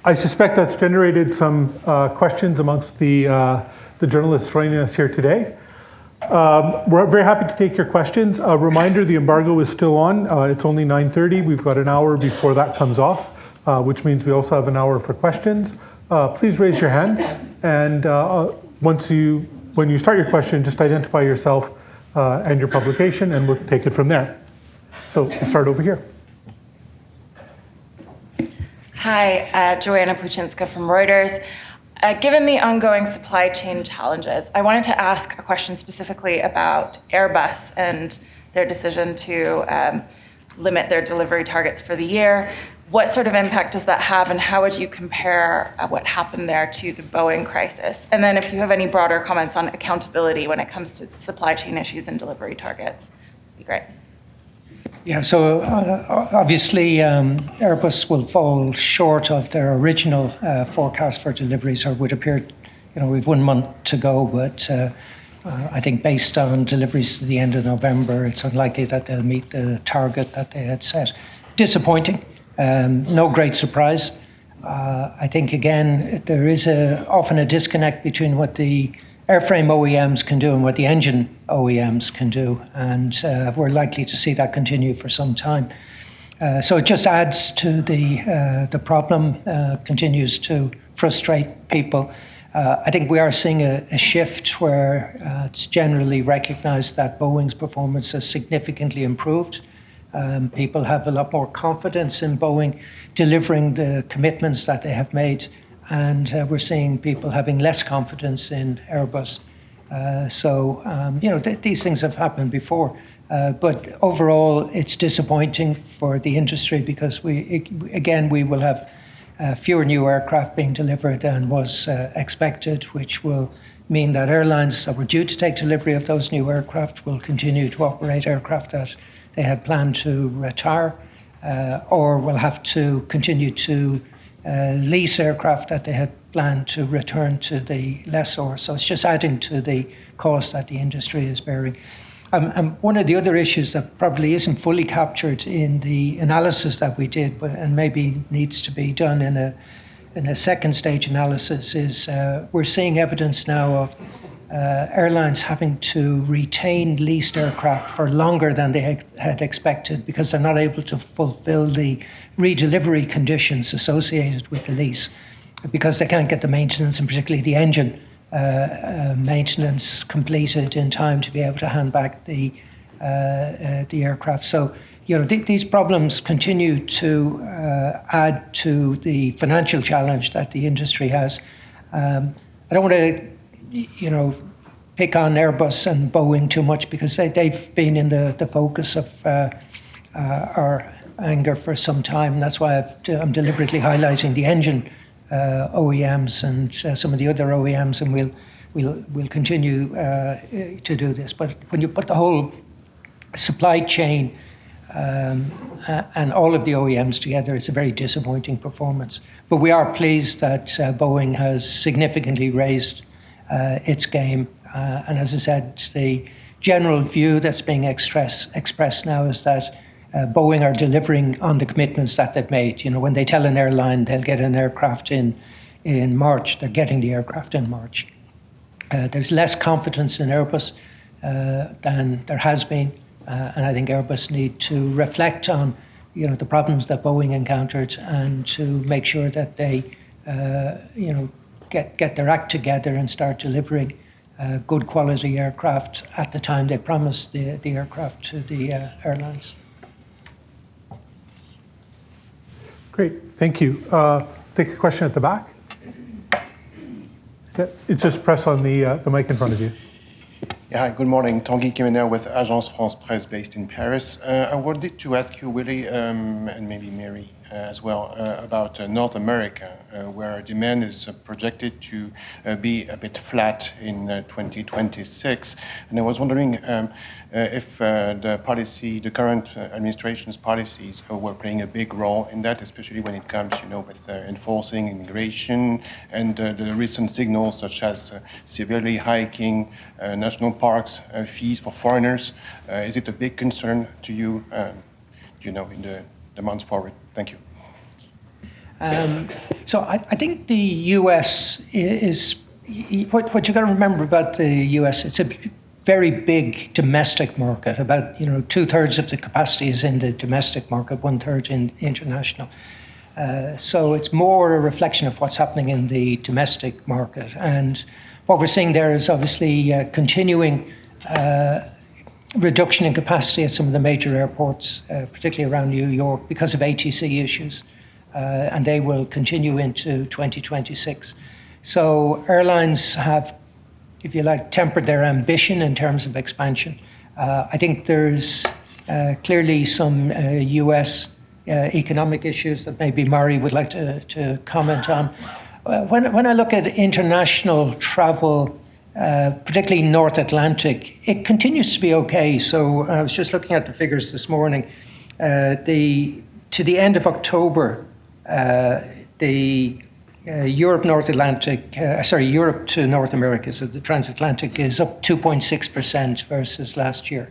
I suspect that's generated some questions amongst the journalists joining us here today. We're very happy to take your questions. A reminder, the embargo is still on. It's only 9:30. We've got an hour before that comes off, which means we also have an hour for questions. Please raise your hand, and when you start your question, just identify yourself and your publication, and we'll take it from there. So we'll start over here. Hi, Joanna Puchinska from Reuters. Given the ongoing supply chain challenges, I wanted to ask a question specifically about Airbus and their decision to limit their delivery targets for the year. What sort of impact does that have, and how would you compare what happened there to the Boeing crisis? And then if you have any broader comments on accountability when it comes to supply chain issues and delivery targets, that'd be great. Yeah, so obviously Airbus will fall short of their original forecast for deliveries, or would appear, we've 1 month to go, but I think based on deliveries to the end of November, it's unlikely that they'll meet the target that they had set. Disappointing, no great surprise. I think, again, there is often a disconnect between what the airframe OEMs can do and what the engine OEMs can do, and we're likely to see that continue for some time. So it just adds to the problem, continues to frustrate people. I think we are seeing a shift where it's generally recognized that Boeing's performance has significantly improved. People have a lot more confidence in Boeing delivering the commitments that they have made, and we're seeing people having less confidence in Airbus. These things have happened before, but overall it's disappointing for the industry because we will have fewer new aircraft being delivered than was expected, which will mean that airlines that were due to take delivery of those new aircraft will continue to operate aircraft that they had planned to retire, or will have to continue to lease aircraft that they had planned to return to the lessor. So it's just adding to the cost that the industry is bearing. And one of the other issues that probably isn't fully captured in the analysis that we did, and maybe needs to be done in a second stage analysis, is we're seeing evidence now of airlines having to retain leased aircraft for longer than they had expected because they're not able to fulfill the redelivery conditions associated with the lease, because they can't get the maintenance, and particularly the engine maintenance, completed in time to be able to hand back the aircraft. So these problems continue to add to the financial challenge that the industry has. I don't want to pick on Airbus and Boeing too much because they've been in the focus of our anger for some time. And that's why I'm deliberately highlighting the engine OEMs and some of the other OEMs, and we'll continue to do this. But when you put the whole supply chain and all of the OEMs together, it's a very disappointing performance. But we are pleased that Boeing has significantly raised its game. And as I said, the general view that's being expressed now is that Boeing are delivering on the commitments that they've made. When they tell an airline they'll get an aircraft in March, they're getting the aircraft in March. There's less confidence in Airbus than there has been, and I think Airbus need to reflect on the problems that Boeing encountered and to make sure that they get their act together and start delivering good quality aircraft at the time they promised the aircraft to the airlines. Great, thank you. Take a question at the back. Yeah, just press on the mic in front of you. Yeah, hi, good morning. Tanguy Kemener with Agence France Presse based in Paris. I wanted to ask you, Willie, and maybe Mary as well, about North America, where demand is projected to be a bit flat in 2026. And I was wondering if the current administration's policies were playing a big role in that, especially when it comes, with enforcing immigration and the recent signals such as severely hiking national parks fees for foreigners. Is it a big concern to you, in the months forward? Thank you. So I think the US is, what you got to remember about the US, it's a very big domestic market. About 2/3 of the capacity is in the domestic market, 1/3 in international. So it's more a reflection of what's happening in the domestic market. And what we're seeing there is obviously continuing reduction in capacity at some of the major airports, particularly around New York, because of ATC issues. And they will continue into 2026. So airlines have, if you like, tempered their ambition in terms of expansion. I think there's clearly some US economic issues that maybe Mari would like to comment on. When I look at international travel, particularly North Atlantic, it continues to be okay. So I was just looking at the figures this morning. To the end of October, the Europe to North America, so the transatlantic, is up 2.6% versus last year.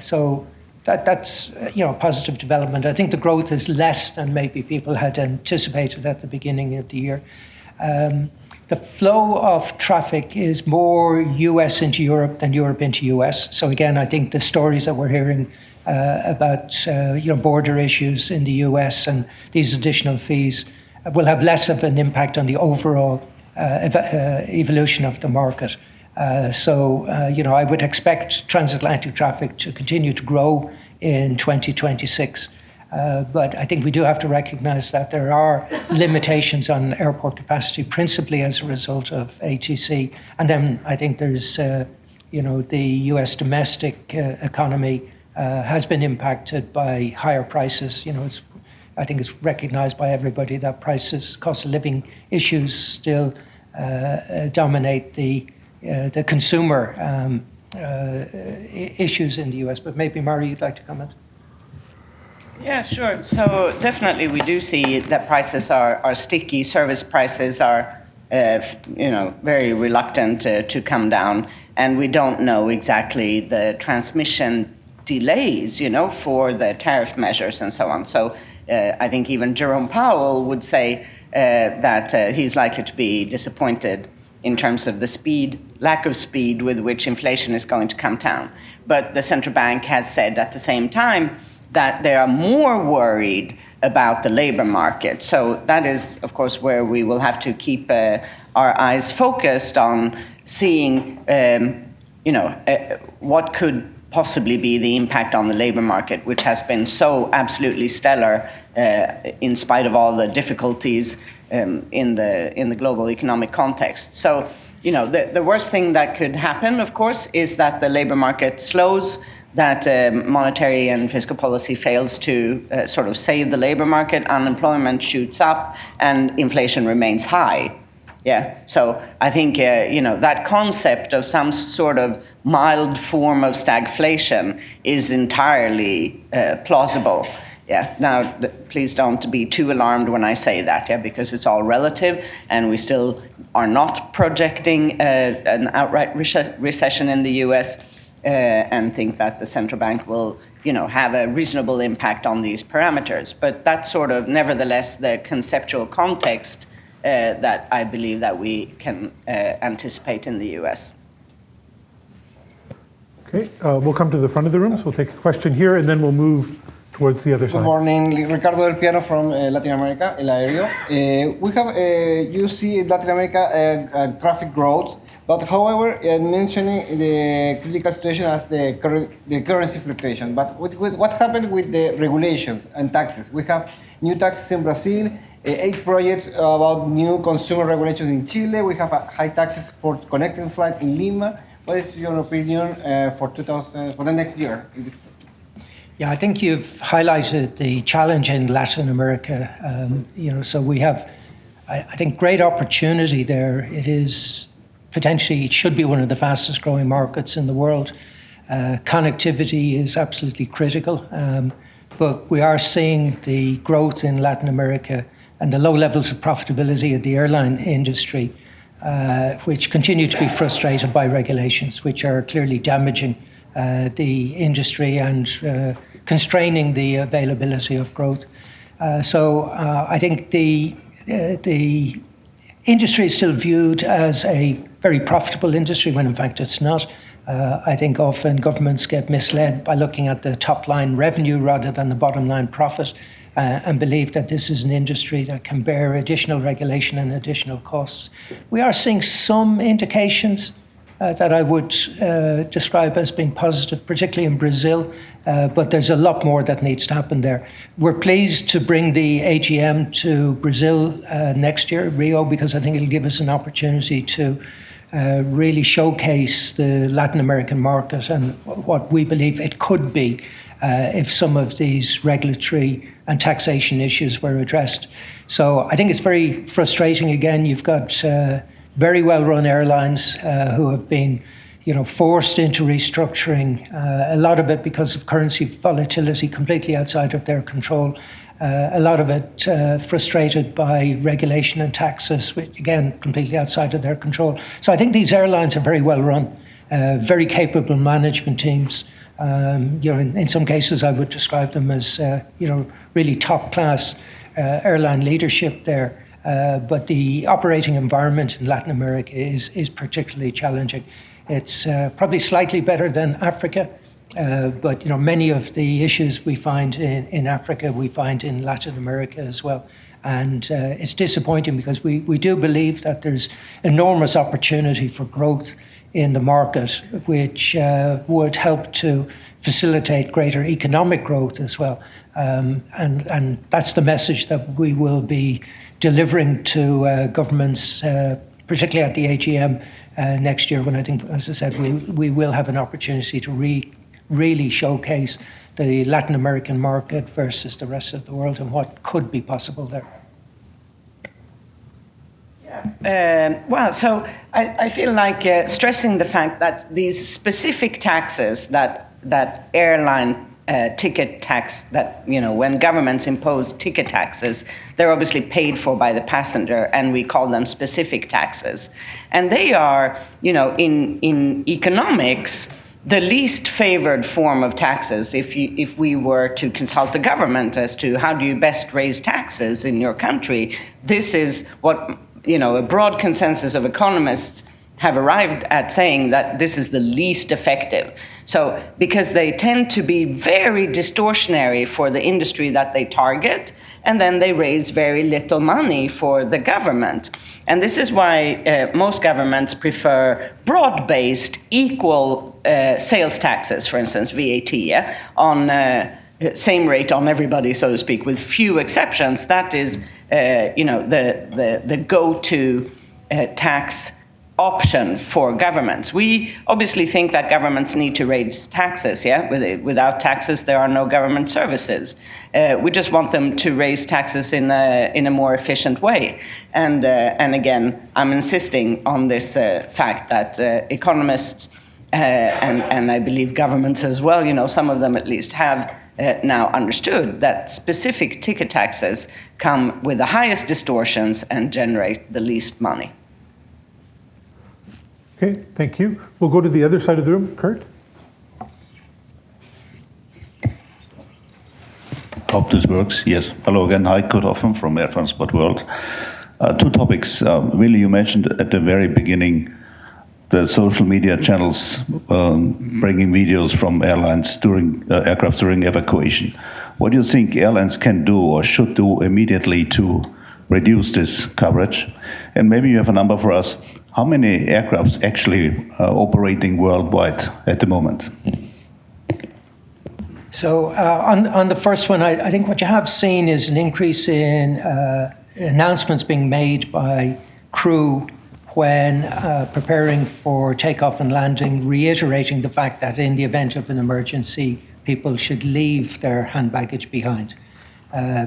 So that's a positive development. I think the growth is less than maybe people had anticipated at the beginning of the year. The flow of traffic is more US into Europe than Europe into US. So again, I think the stories that we're hearing about border issues in the US and these additional fees will have less of an impact on the overall evolution of the market. So I would expect transatlantic traffic to continue to grow in 2026. But I think we do have to recognize that there are limitations on airport capacity, principally as a result of ATC. And then I think there's, the US domestic economy has been impacted by higher prices. I think it's recognized by everybody that prices, cost of living issues still dominate the consumer issues in the US. But maybe Mari, you'd like to comment? Yeah, sure. So definitely we do see that prices are sticky. Service prices are, very reluctant to come down. And we don't know exactly the transmission delays, for the tariff measures and so on. So I think even Jerome Powell would say that he's likely to be disappointed in terms of the lack of speed with which inflation is going to come down. But the central bank has said at the same time that they are more worried about the labor market. So that is, of course, where we will have to keep our eyes focused on seeing, what could possibly be the impact on the labor market, which has been so absolutely stellar in spite of all the difficulties in the global economic context. So, the worst thing that could happen, of course, is that the labor market slows, that monetary and fiscal policy fails to sort of save the labor market, unemployment shoots up, and inflation remains high. Yeah, so I think, that concept of some sort of mild form of stagflation is entirely plausible. Yeah, now please don't be too alarmed when I say that, because it's all relative, and we still are not projecting an outright recession in the US, and think that the central bank will, have a reasonable impact on these parameters. But that's sort of, nevertheless, the conceptual context that I believe that we can anticipate in the US. Okay, we'll come to the front of the room. So we'll take a question here, and then we'll move towards the other side. Good morning, Ricardo Del Piano from Latin America, El Aéreo. We have, you see in Latin America traffic growth, but however, mentioning the critical situation as the currency fluctuation. But what happened with the regulations and taxes? We have new taxes in Brazil, 8 projects about new consumer regulations in Chile. We have high taxes for connecting flight in Lima. What is your opinion for the next year? Yeah, I think you've highlighted the challenge in Latin America. So we have, I think, great opportunity there. It should be one of the fastest growing markets in the world. Connectivity is absolutely critical. But we are seeing the growth in Latin America and the low levels of profitability of the airline industry, which continue to be frustrated by regulations, which are clearly damaging the industry and constraining the availability of growth. I think the industry is still viewed as a very profitable industry when in fact it's not. I think often governments get misled by looking at the top line revenue rather than the bottom line profit, and believe that this is an industry that can bear additional regulation and additional costs. We are seeing some indications that I would describe as being positive, particularly in Brazil, but there's a lot more that needs to happen there. We're pleased to bring the AGM to Brazil next year, Rio, because I think it'll give us an opportunity to really showcase the Latin American market and what we believe it could be if some of these regulatory and taxation issues were addressed. So I think it's very frustrating. Again, you've got very well-run airlines who have been, forced into restructuring. A lot of it because of currency volatility, completely outside of their control. A lot of it frustrated by regulation and taxes, which again, completely outside of their control. So I think these airlines are very well-run, very capable management teams. In some cases, I would describe them as, really top-class airline leadership there. But the operating environment in Latin America is particularly challenging. It's probably slightly better than Africa, but many of the issues we find in Africa, we find in Latin America as well. And it's disappointing because we do believe that there's enormous opportunity for growth in the market, which would help to facilitate greater economic growth as well. And that's the message that we will be delivering to governments, particularly at the AGM next year, when I think, as I said, we will have an opportunity to really showcase the Latin American market versus the rest of the world and what could be possible there. So I feel like stressing the fact that these specific taxes that airline ticket tax, that when governments impose ticket taxes, they're obviously paid for by the passenger, and we call them specific taxes, and they are in economics the least favored form of taxes. If we were to consult the government as to how do you best raise taxes in your country, this is what a broad consensus of economists have arrived at, saying that this is the least effective. So because they tend to be very distortionary for the industry that they target, and then they raise very little money for the government. And this is why most governments prefer broad-based, equal sales taxes, for instance, VAT, on same rate on everybody, so to speak, with few exceptions. That is the go-to tax option for governments. We obviously think that governments need to raise taxes, Without taxes, there are no government services. We just want them to raise taxes in a more efficient way. And again, I'm insisting on this fact that economists and I believe governments as well, some of them at least have now understood that specific ticket taxes come with the highest distortions and generate the least money. Okay, thank you. We'll go to the other side of the room. Kurt? Hope this works. Yes. Hello again. Hi, Kurt Hoffman from Air Transport World. Two topics. Willy, you mentioned at the very beginning the social media channels bringing videos from airlines during aircraft during evacuation. What do you think airlines can do or should do immediately to reduce this coverage? And maybe you have a number for us. How many aircrafts actually operating worldwide at the moment? So on the first one, I think what you have seen is an increase in announcements being made by crew when preparing for takeoff and landing, reiterating the fact that in the event of an emergency, people should leave their hand baggage behind.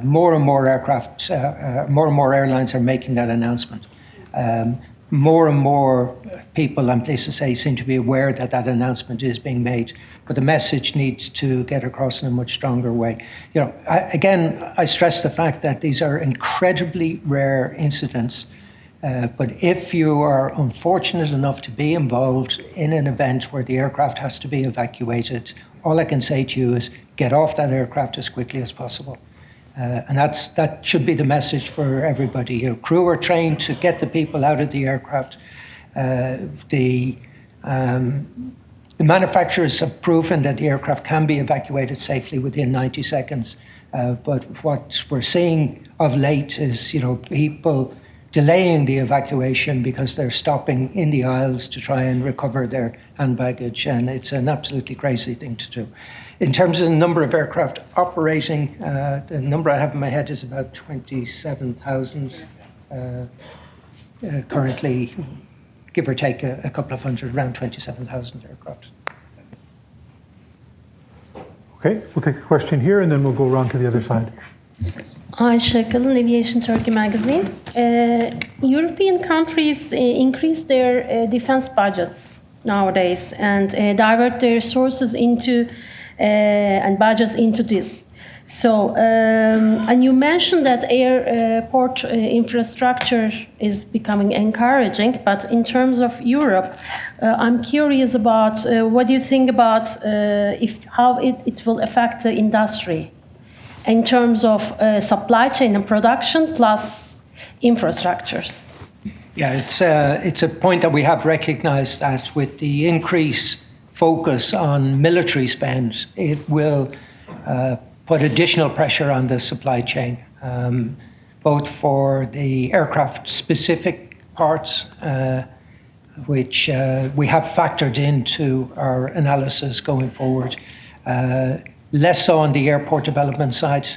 More and more airlines are making that announcement. More and more people, I'm pleased to say, seem to be aware that that announcement is being made, but the message needs to get across in a much stronger way. I stress the fact that these are incredibly rare incidents, but if you are unfortunate enough to be involved in an event where the aircraft has to be evacuated, all I can say to you is get off that aircraft as quickly as possible. And that should be the message for everybody. You know, crew are trained to get the people out of the aircraft. The manufacturers have proven that the aircraft can be evacuated safely within 90 seconds. But what we're seeing of late is, you know, people delaying the evacuation because they're stopping in the aisles to try and recover their hand baggage, and it's an absolutely crazy thing to do. In terms of the number of aircraft operating, the number I have in my head is about 27,000 currently, give or take a couple of hundred, around 27,000 aircraft. Okay, we'll take a question here and then we'll go around to the other side. Ayşe Kalın, Aviation Turkey magazine. European countries increase their defense budgets nowadays and divert their resources into and budgets into this. So, and you mentioned that airport infrastructure is becoming encouraging, but in terms of Europe, I'm curious about what do you think about how it will affect the industry in terms of supply chain and production plus infrastructures? Yeah, it's a point that we have recognized that with the increased focus on military spend, it will put additional pressure on the supply chain, both for the aircraft-specific parts, which we have factored into our analysis going forward. Less so on the airport development side,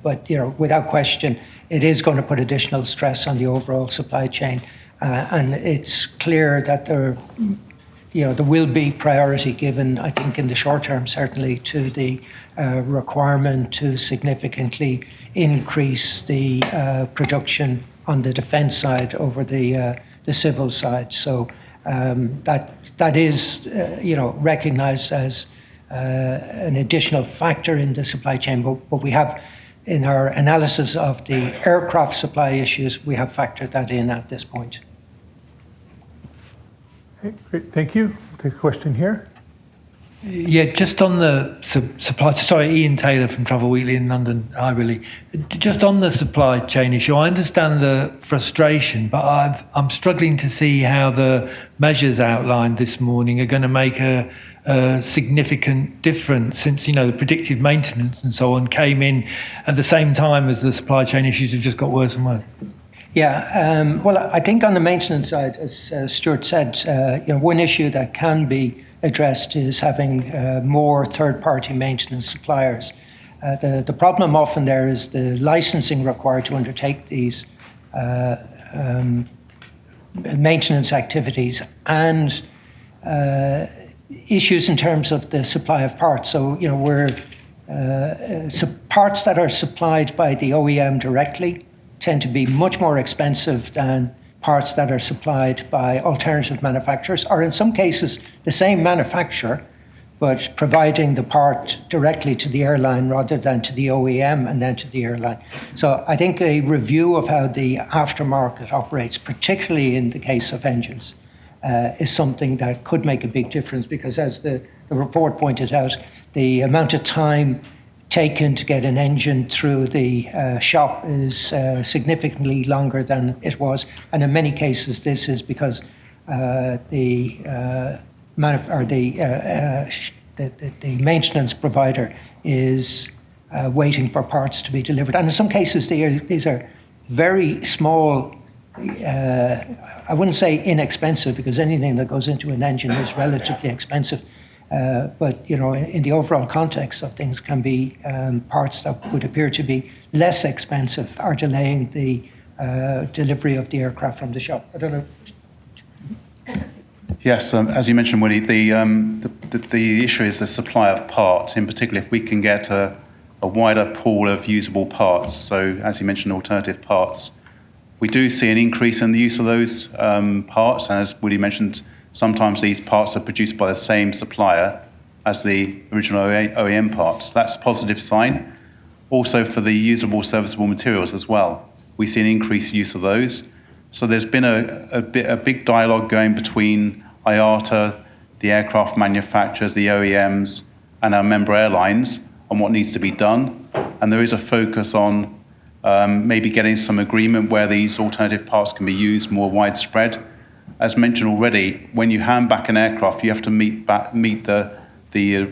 but you know, without question, it is going to put additional stress on the overall supply chain, and it's clear that there will be priority given, I think, in the short term, certainly, to the requirement to significantly increase the production on the defence side over the civil side. So that is, recognised as an additional factor in the supply chain. But we have, in our analysis of the aircraft supply issues, we have factored that in at this point. Okay, great, thank you. We'll take a question here. Yeah, just on the supply. Sorry, Ian Taylor from Travel Weekly in London. Hi, Willie. Just on the supply chain issue, I understand the frustration, but I'm struggling to see how the measures outlined this morning are going to make a significant difference, since the predictive maintenance and so on came in at the same time as the supply chain issues have just got worse and worse. Yeah, well, I think on the maintenance side, as Stuart said, one issue that can be addressed is having more third-party maintenance suppliers. The problem often there is the licensing required to undertake these maintenance activities and issues in terms of the supply of parts. So, parts that are supplied by the OEM directly tend to be much more expensive than parts that are supplied by alternative manufacturers, or in some cases the same manufacturer, but providing the part directly to the airline rather than to the OEM and then to the airline. So I think a review of how the aftermarket operates, particularly in the case of engines, is something that could make a big difference, because as the report pointed out, the amount of time taken to get an engine through the shop is significantly longer than it was, and in many cases this is because the maintenance provider is waiting for parts to be delivered, and in some cases these are very small. I wouldn't say inexpensive, because anything that goes into an engine is relatively expensive. But in the overall context of things, can be parts that would appear to be less expensive are delaying the delivery of the aircraft from the shop. I don't know. Yes, as you mentioned, Willie, the issue is the supply of parts. In particular, if we can get a wider pool of usable parts. So, as you mentioned, alternative parts, we do see an increase in the use of those parts. And as Willie mentioned, sometimes these parts are produced by the same supplier as the original OEM parts. That's a positive sign. Also for the usable serviceable materials as well, we see an increased use of those. So there's been a big dialogue going between IATA, the aircraft manufacturers, the OEMs, and our member airlines on what needs to be done. and there is a focus on maybe getting some agreement where these alternative parts can be used more widespread. As mentioned already, when you hand back an aircraft, you have to meet the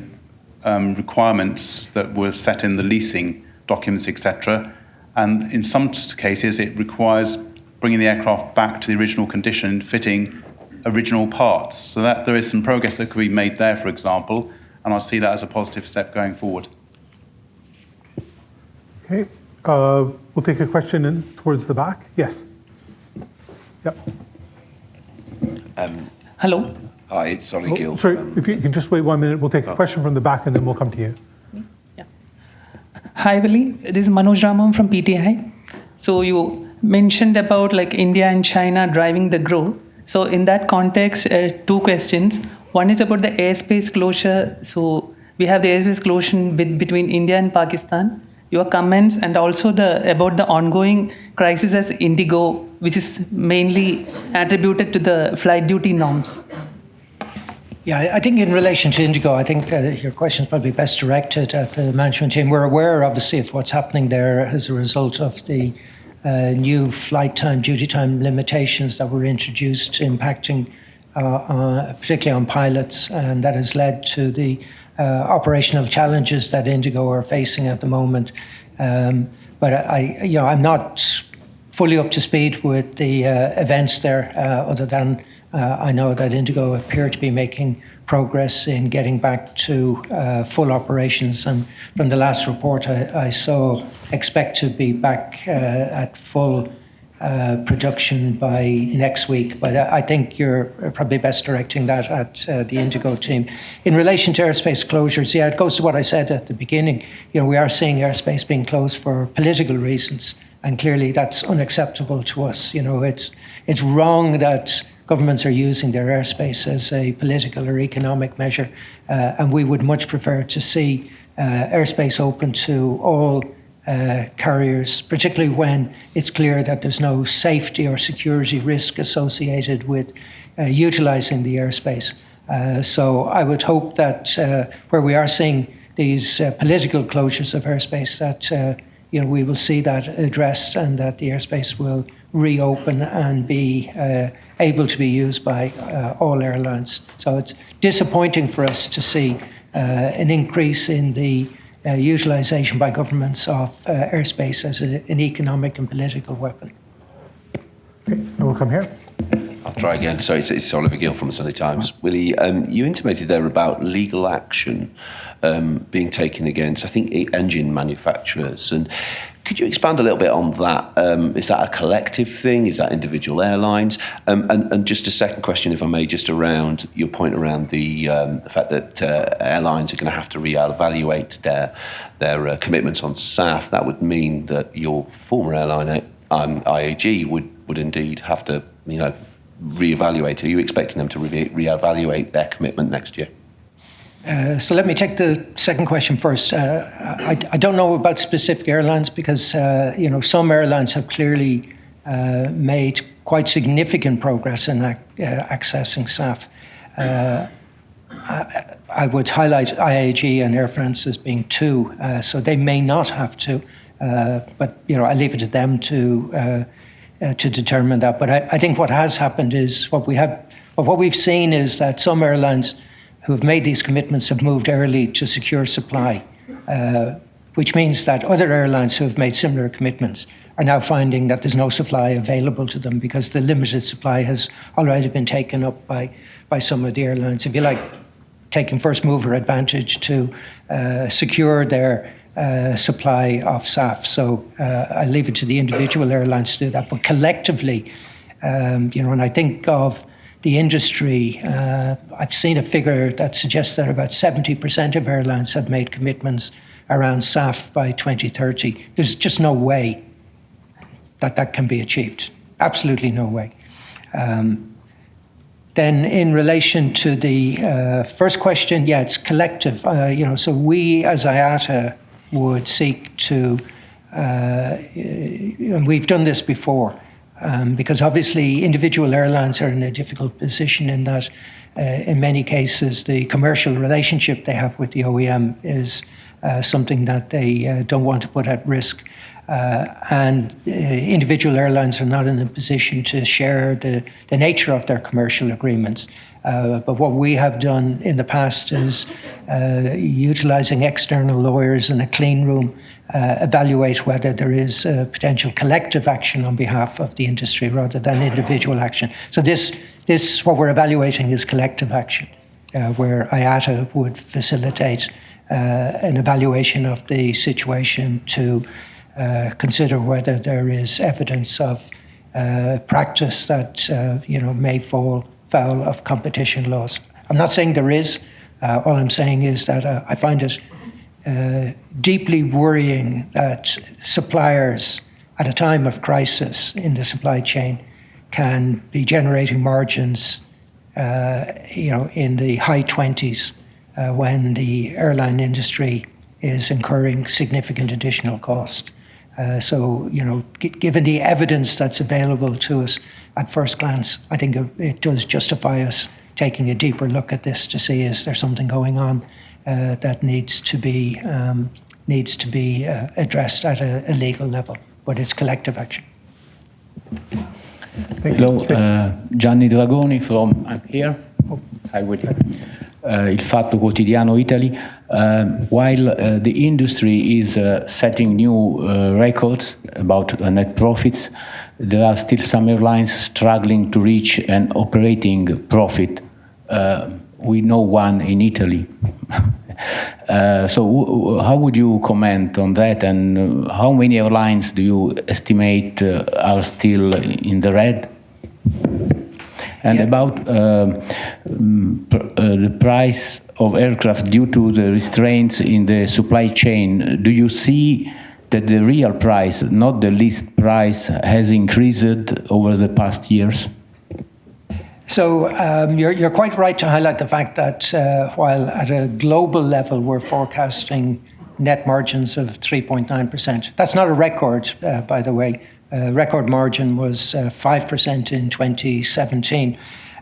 requirements that were set in the leasing documents, etc. And in some cases, it requires bringing the aircraft back to the original condition, fitting original parts. So that there is some progress that could be made there, for example, and I see that as a positive step going forward. Okay, we'll take a question in towards the back. Yes. Yep. Hello. Hi, it's Ollie Gill. Sorry, if you can just wait 1 minute, we'll take a question from the back and then we'll come to you. Yeah. Hi, Willie. This is Manoj Ramam from PTI. So you mentioned about like India and China driving the growth. So in that context, two questions. One is about the airspace closure. So we have the airspace closure between India and Pakistan. Your comments and also about the ongoing crisis as Indigo, which is mainly attributed to the flight duty norms. Yeah, I think in relation to Indigo, I think your question is probably best directed at the management team. We're aware, obviously, of what's happening there as a result of the new flight time, duty time limitations that were introduced, impacting particularly on pilots, and that has led to the operational challenges that Indigo are facing at the moment. But I'm not fully up to speed with the events there, other than I know that Indigo appear to be making progress in getting back to full operations. And from the last report I saw, expect to be back at full production by next week. But I think you're probably best directing that at the Indigo team. In relation to airspace closures, yeah, it goes to what I said at the beginning. We are seeing airspace being closed for political reasons, and clearly that's unacceptable to us. It's wrong that governments are using their airspace as a political or economic measure, and we would much prefer to see airspace open to all carriers, particularly when it's clear that there's no safety or security risk associated with utilising the airspace. So I would hope that where we are seeing these political closures of airspace, that we will see that addressed and that the airspace will reopen and be able to be used by all airlines. So it's disappointing for us to see an increase in the utilisation by governments of airspace as an economic and political weapon. Okay, and we'll come here. I'll try again. So it's Oliver Gill from the Sunday Times. Willie, you intimated there about legal action being taken against, I think, engine manufacturers. And could you expand a little bit on that? Is that a collective thing? Is that individual airlines? And just a second question, if I may, just around your point around the fact that airlines are going to have to reevaluate their commitments on SAF. That would mean that your former airline, IAG, would indeed have to, reevaluate. Are you expecting them to reevaluate their commitment next year? So let me take the second question first. I don't know about specific airlines because some airlines have clearly made quite significant progress in accessing SAF. I would highlight IAG and Air France as being two, so they may not have to, but I leave it to them to determine that. But I think what has happened is what we've seen is that some airlines who have made these commitments have moved early to secure supply, which means that other airlines who have made similar commitments are now finding that there's no supply available to them because the limited supply has already been taken up by some of the airlines. If you like, taking first mover advantage to secure their supply of SAF. So I leave it to the individual airlines to do that. But collectively, and I think of the industry, I've seen a figure that suggests that about 70% of airlines have made commitments around SAF by 2030. There's just no way that can be achieved. Absolutely no way. Then in relation to the first question, yeah, it's collective. So we as IATA would seek to, and we've done this before, because obviously individual airlines are in a difficult position in that in many cases the commercial relationship they have with the OEM is something that they don't want to put at risk. And individual airlines are not in a position to share the nature of their commercial agreements. But what we have done in the past is utilizing external lawyers in a clean room, evaluate whether there is potential collective action on behalf of the industry rather than individual action. So this what we're evaluating is collective action, where IATA would facilitate an evaluation of the situation to consider whether there is evidence of practice that may fall foul of competition laws. I'm not saying there is. All I'm saying is that I find it deeply worrying that suppliers at a time of crisis in the supply chain can be generating margins in the high 20s when the airline industry is incurring significant additional cost. Given the evidence that's available to us at first glance, I think it does justify us taking a deeper look at this to see is there something going on that needs to be addressed at a legal level. But it's collective action. Hello, Gianni Dragoni from I'm here. Hi, Willie. Il Fatto Quotidiano Italy. While the industry is setting new records about net profits, there are still some airlines struggling to reach an operating profit. We know one in Italy. So how would you comment on that, and how many airlines do you estimate are still in the red? And about the price of aircraft due to the restraints in the supply chain, do you see that the real price, not the list price, has increased over the past years? So you're quite right to highlight the fact that while at a global level we're forecasting net margins of 3.9%. That's not a record, by the way. Record margin was 5% in 2017.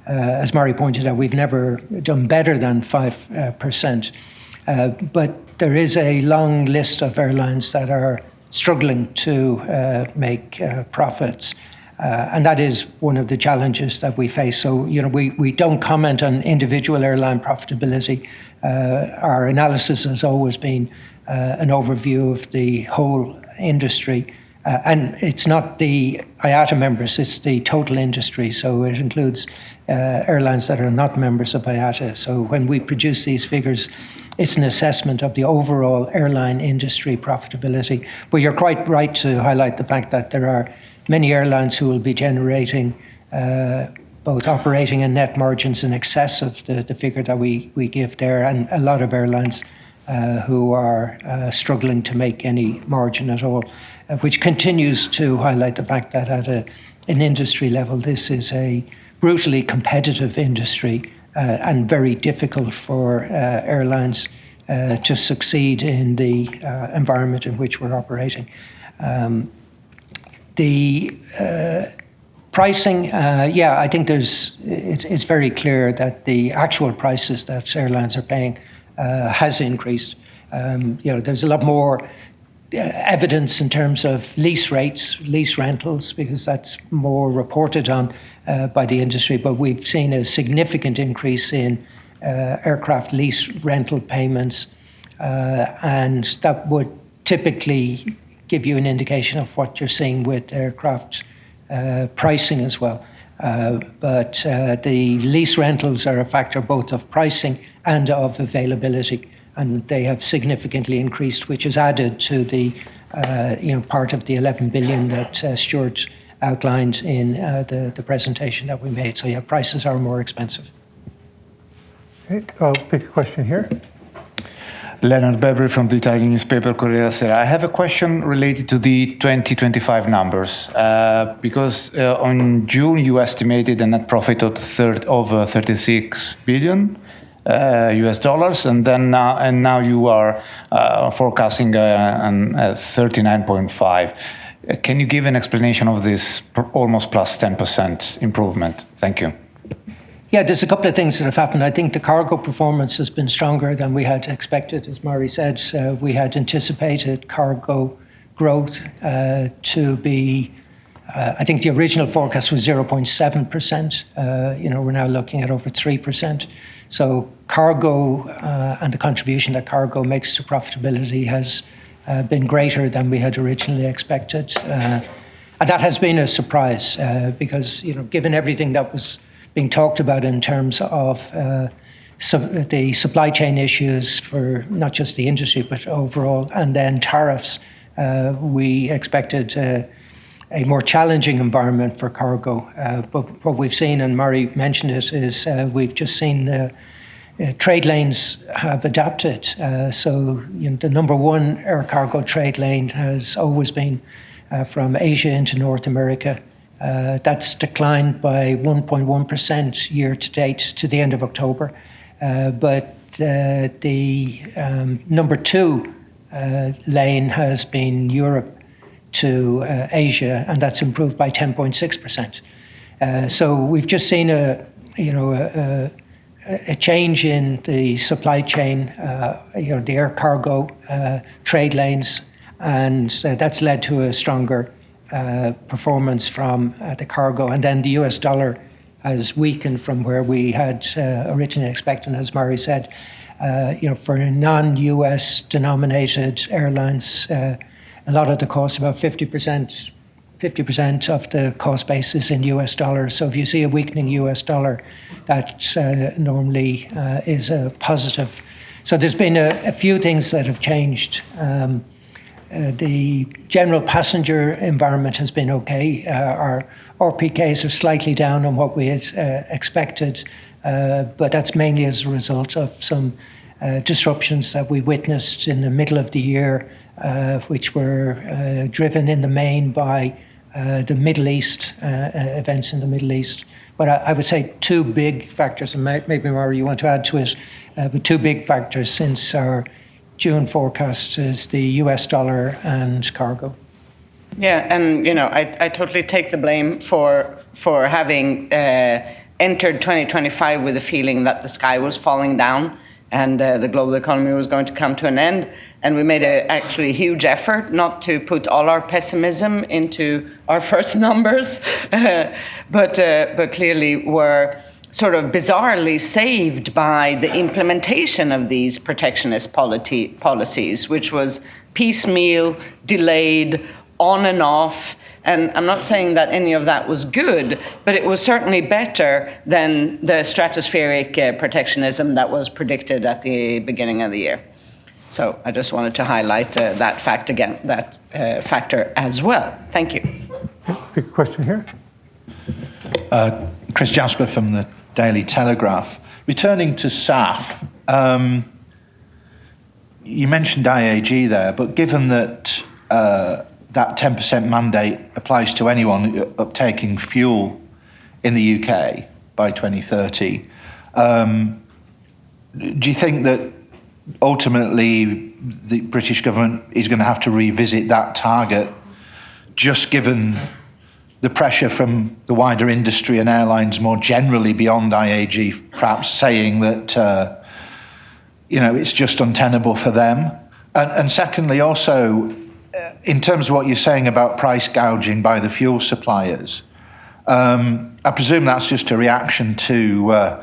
As Mari pointed out, we've never done better than 5%. But there is a long list of airlines that are struggling to make profits. And that is one of the challenges that we face. So, we don't comment on individual airline profitability. Our analysis has always been an overview of the whole industry. And it's not the IATA members, it's the total industry. So it includes airlines that are not members of IATA. So when we produce these figures, it's an assessment of the overall airline industry profitability. But you're quite right to highlight the fact that there are many airlines who will be generating both operating and net margins in excess of the figure that we give there, and a lot of airlines who are struggling to make any margin at all, which continues to highlight the fact that at an industry level, this is a brutally competitive industry and very difficult for airlines to succeed in the environment in which we're operating. The pricing, I think it's very clear that the actual prices that airlines are paying has increased. There's a lot more evidence in terms of lease rates, lease rentals, because that's more reported on by the industry. But we've seen a significant increase in aircraft lease rental payments, and that would typically give you an indication of what you're seeing with aircraft pricing as well. But the lease rentals are a factor both of pricing and of availability, and they have significantly increased, which is added to the part of the 11 billion that Stuart outlined in the presentation that we made. So yeah, prices are more expensive. Okay, I'll take a question here. Leonard Bebri from the Italian newspaper Corriere Sera. I have a question related to the 2025 numbers, because on June you estimated a net profit of over 36 billion US dollars, and now you are forecasting a 39.5. Can you give an explanation of this almost plus 10% improvement? Thank you. Yeah, there's a couple of things that have happened. I think the cargo performance has been stronger than we had expected. As Murray said, we had anticipated cargo growth to be, I think the original forecast was 0.7%. We're now looking at over 3%. So cargo and the contribution that cargo makes to profitability has been greater than we had originally expected. And that has been a surprise because, given everything that was being talked about in terms of the supply chain issues for not just the industry, but overall, and then tariffs, we expected a more challenging environment for cargo. But what we've seen, and Murray mentioned it, is we've just seen trade lanes have adapted. So the number one air cargo trade lane has always been from Asia into North America. That's declined by 1.1% year to date to the end of October. But the number two lane has been Europe to Asia, and that's improved by 10.6%. So we've just seen a change in the supply chain, the air cargo trade lanes, and that's led to a stronger performance from the cargo. And then the US dollar has weakened from where we had originally expected. As Murray said, for non-US denominated airlines, a lot of the cost, about 50% of the cost base is in US dollars. So if you see a weakening US dollar, that normally is a positive. So there's been a few things that have changed. The general passenger environment has been okay. Our RPKs are slightly down on what we had expected, but that's mainly as a result of some disruptions that we witnessed in the middle of the year, which were driven in the main by the Middle East, events in the Middle East. But I would say two big factors, and maybe Murray, you want to add to it, but two big factors since our June forecast is the US dollar and cargo. Yeah, and I totally take the blame for having entered 2025 with a feeling that the sky was falling down and the global economy was going to come to an end. And we made actually a huge effort not to put all our pessimism into our first numbers, but clearly were sort of bizarrely saved by the implementation of these protectionist policies, which was piecemeal, delayed, on and off. And I'm not saying that any of that was good, but it was certainly better than the stratospheric protectionism that was predicted at the beginning of the year. So I just wanted to highlight that fact again, that factor as well. Thank you. Take a question here. Chris Jasper from the Daily Telegraph. Returning to SAF, you mentioned IAG there, but given that that 10% mandate applies to anyone uptaking fuel in the UK by 2030, do you think that ultimately the British government is going to have to revisit that target, just given the pressure from the wider industry and airlines more generally beyond IAG, perhaps saying that it's just untenable for them? And secondly, also, in terms of what you're saying about price gouging by the fuel suppliers, I presume that's just a reaction to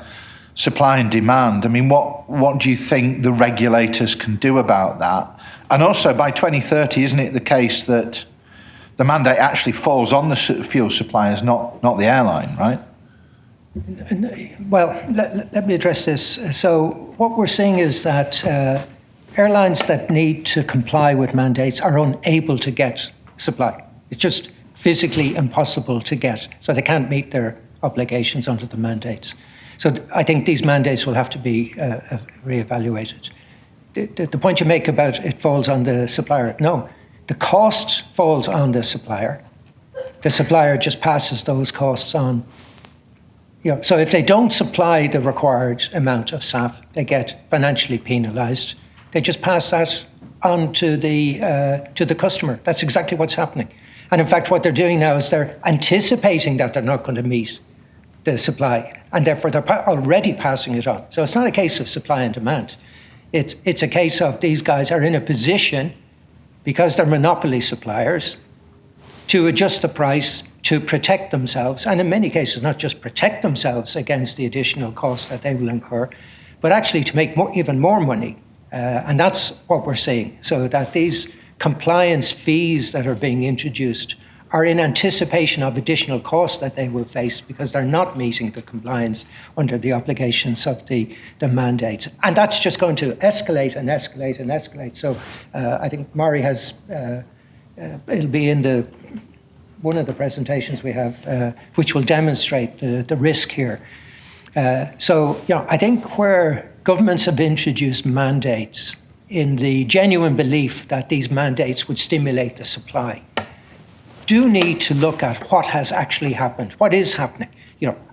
supply and demand. I mean, what do you think the regulators can do about that? And also, by 2030, isn't it the case that the mandate actually falls on the fuel suppliers, not the airline, right? Well, let me address this. So what we're seeing is that airlines that need to comply with mandates are unable to get supply. It's just physically impossible to get, so they can't meet their obligations under the mandates. So I think these mandates will have to be reevaluated. The point you make about it falls on the supplier, no. The cost falls on the supplier. The supplier just passes those costs on. So if they don't supply the required amount of SAF, they get financially penalised. They just pass that on to the customer. That's exactly what's happening. And in fact, what they're doing now is they're anticipating that they're not going to meet the supply. and therefore they're already passing it on. So it's not a case of supply and demand. It's a case of these guys are in a position, because they're monopoly suppliers, to adjust the price to protect themselves, and in many cases not just protect themselves against the additional costs that they will incur, but actually to make even more money. And that's what we're seeing. So that these compliance fees that are being introduced are in anticipation of additional costs that they will face because they're not meeting the compliance under the obligations of the mandates. And that's just going to escalate and escalate and escalate. So I think Mari has, it'll be in one of the presentations we have, which will demonstrate the risk here. So, I think where governments have introduced mandates in the genuine belief that these mandates would stimulate the supply, do need to look at what has actually happened, what is happening.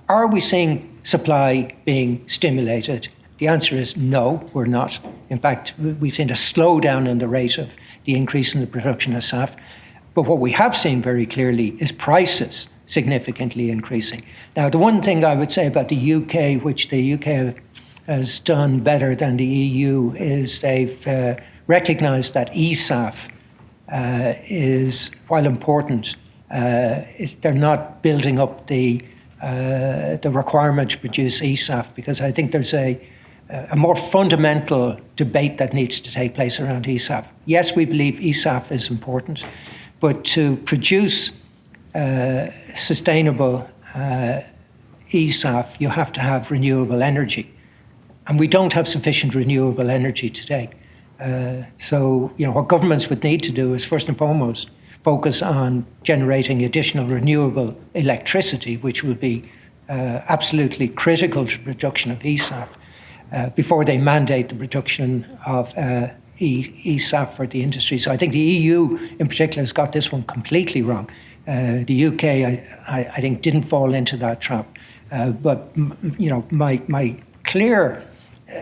Are we seeing supply being stimulated? The answer is no, we're not. In fact, we've seen a slowdown in the rate of the increase in the production of SAF. But what we have seen very clearly is prices significantly increasing. Now, the one thing I would say about the UK, which the UK has done better than the EU, is they've recognised that eSAF is, while important, they're not building up the requirement to produce eSAF, because I think there's a more fundamental debate that needs to take place around eSAF. Yes, we believe eSAF is important, but to produce sustainable eSAF, you have to have renewable energy. And we don't have sufficient renewable energy today. So, what governments would need to do is, first and foremost, focus on generating additional renewable electricity, which will be absolutely critical to the production of eSAF, before they mandate the production of eSAF for the industry. So I think the EU in particular has got this one completely wrong. The UK, I think, didn't fall into that trap. But my clear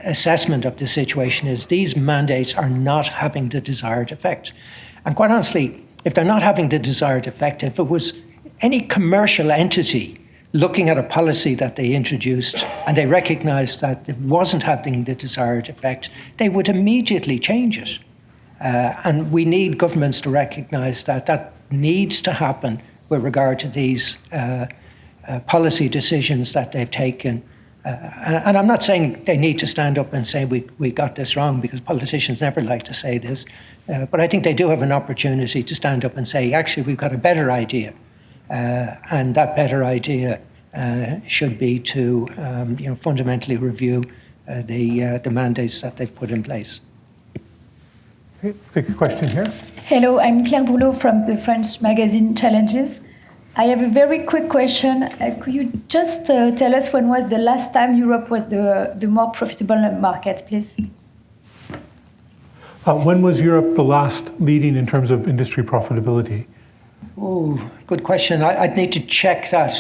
assessment of the situation is these mandates are not having the desired effect. And quite honestly, if they're not having the desired effect, if it was any commercial entity looking at a policy that they introduced and they recognized that it wasn't having the desired effect, they would immediately change it. And we need governments to recognize that that needs to happen with regard to these policy decisions that they've taken. And I'm not saying they need to stand up and say we got this wrong, because politicians never like to say this. But I think they do have an opportunity to stand up and say, actually, we've got a better idea. And that better idea should be to fundamentally review the mandates that they've put in place. Okay, take a question here. Hello, I'm Claire Boulot from the French magazine Challenges. I have a very quick question. Could you just tell us when was the last time Europe was the more profitable market, please? When was Europe the last leading in terms of industry profitability? Oh, good question. I'd need to check that.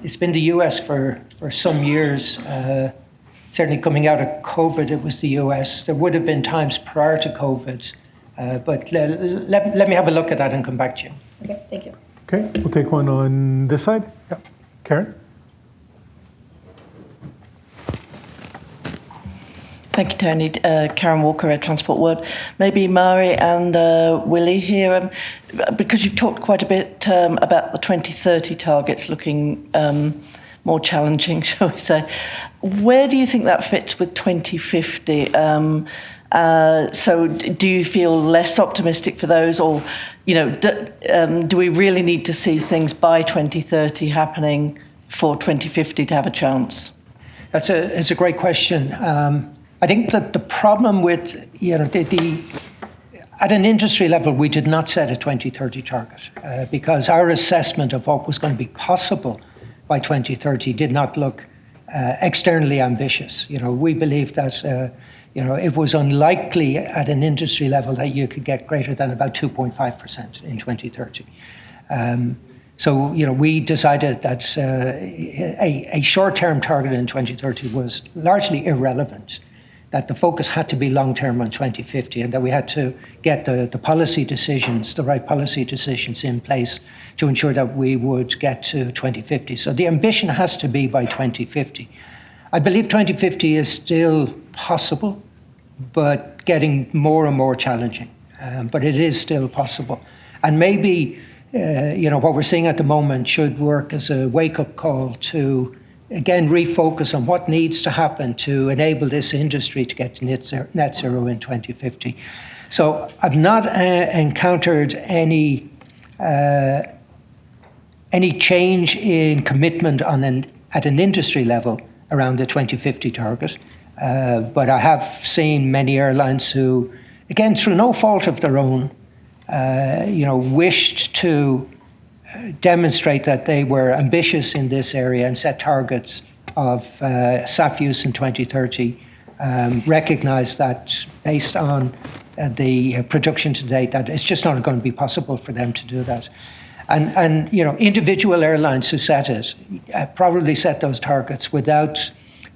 It's been the US for some years. Certainly coming out of COVID, it was the US. There would have been times prior to COVID. But let me have a look at that and come back to you. Okay, thank you. Okay, we'll take one on this side. Yeah, Karen? Thank you, Tony. Karen Walker at Transport World. Maybe Mari and Willie here, because you've talked quite a bit about the 2030 targets looking more challenging, shall we say. Where do you think that fits with 2050? So do you feel less optimistic for those, or do we really need to see things by 2030 happening for 2050 to have a chance? It's a great question. I think that the problem with, at an industry level, we did not set a 2030 target because our assessment of what was going to be possible by 2030 did not look externally ambitious. We believed that it was unlikely at an industry level that you could get greater than about 2.5% in 2030. So we decided that a short-term target in 2030 was largely irrelevant that the focus had to be long-term on 2050 and that we had to get the policy decisions, the right policy decisions in place to ensure that we would get to 2050. So the ambition has to be by 2050. I believe 2050 is still possible, but getting more and more challenging. But it is still possible. And maybe, what we're seeing at the moment should work as a wake-up call to, again, refocus on what needs to happen to enable this industry to get to net zero in 2050. So I've not encountered any change in commitment at an industry level around the 2050 target. But I have seen many airlines who, again, through no fault of their own, wished to demonstrate that they were ambitious in this area and set targets of SAF use in 2030, recognize that based on the production to date, that it's just not going to be possible for them to do that. And individual airlines who set it probably set those targets without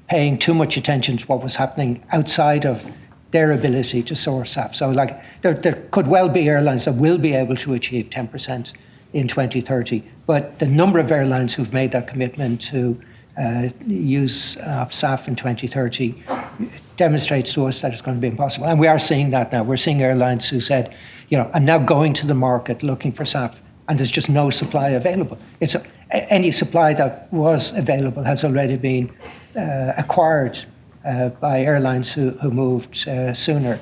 paying too much attention to what was happening outside of their ability to source SAF. So there could well be airlines that will be able to achieve 10% in 2030, but the number of airlines who've made that commitment to use of SAF in 2030 demonstrates to us that it's going to be impossible. And we are seeing that now. We're seeing airlines who said, I'm now going to the market looking for SAF, and there's just no supply available. Any supply that was available has already been acquired by airlines who moved sooner.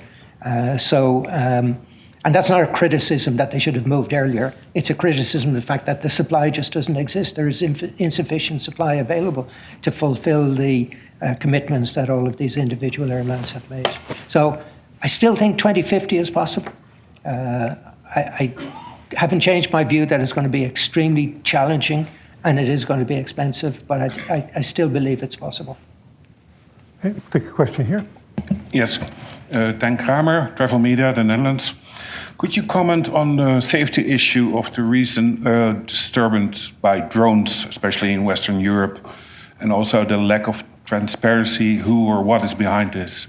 And that's not a criticism that they should have moved earlier. It's a criticism of the fact that the supply just doesn't exist. There is insufficient supply available to fulfill the commitments that all of these individual airlines have made. So I still think 2050 is possible. I haven't changed my view that it's going to be extremely challenging and it is going to be expensive, but I still believe it's possible. Okay, take a question here. Yes, Dan Kramer, Travel Media, the Netherlands. Could you comment on the safety issue of the recent disturbance by drones, especially in Western Europe, and also the lack of transparency, who or what is behind this?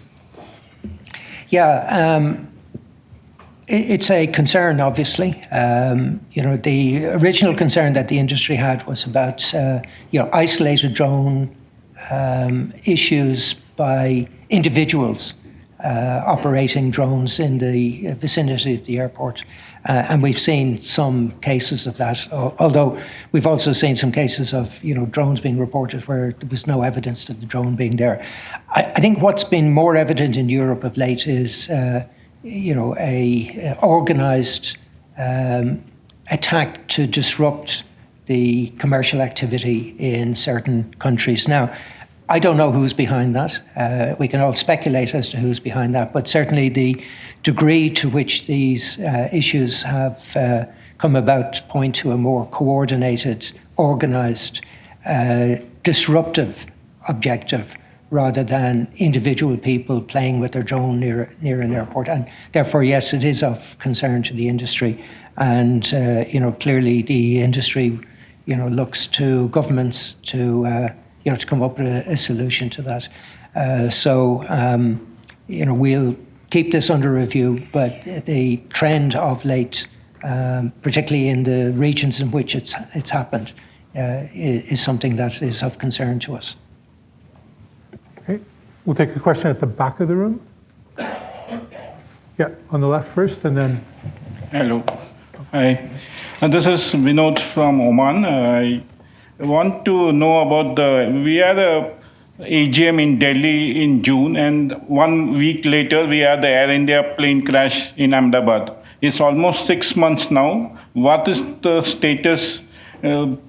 Yeah, it's a concern, obviously. The original concern that the industry had was about, isolated drone issues by individuals operating drones in the vicinity of the airport. And we've seen some cases of that, although we've also seen some cases of drones being reported where there was no evidence of the drone being there. I think what's been more evident in Europe of late is a organized attack to disrupt the commercial activity in certain countries. Now, I don't know who's behind that. We can all speculate as to who's behind that, but certainly the degree to which these issues have come about point to a more coordinated, organized, disruptive objective rather than individual people playing with their drone near an airport. And therefore, yes, it is of concern to the industry. And, clearly the industry, looks to governments to come up with a solution to that. We'll keep this under review, but the trend of late, particularly in the regions in which it's happened, is something that is of concern to us. Okay, we'll take a question at the back of the room. Yeah, on the left first, and then. Hello. Hi. This is Vinod from Oman. I want to know about we had a AGM in Delhi in June, and 1 week later we had the Air India plane crash in Ahmedabad. It's almost 6 months now. What is the status?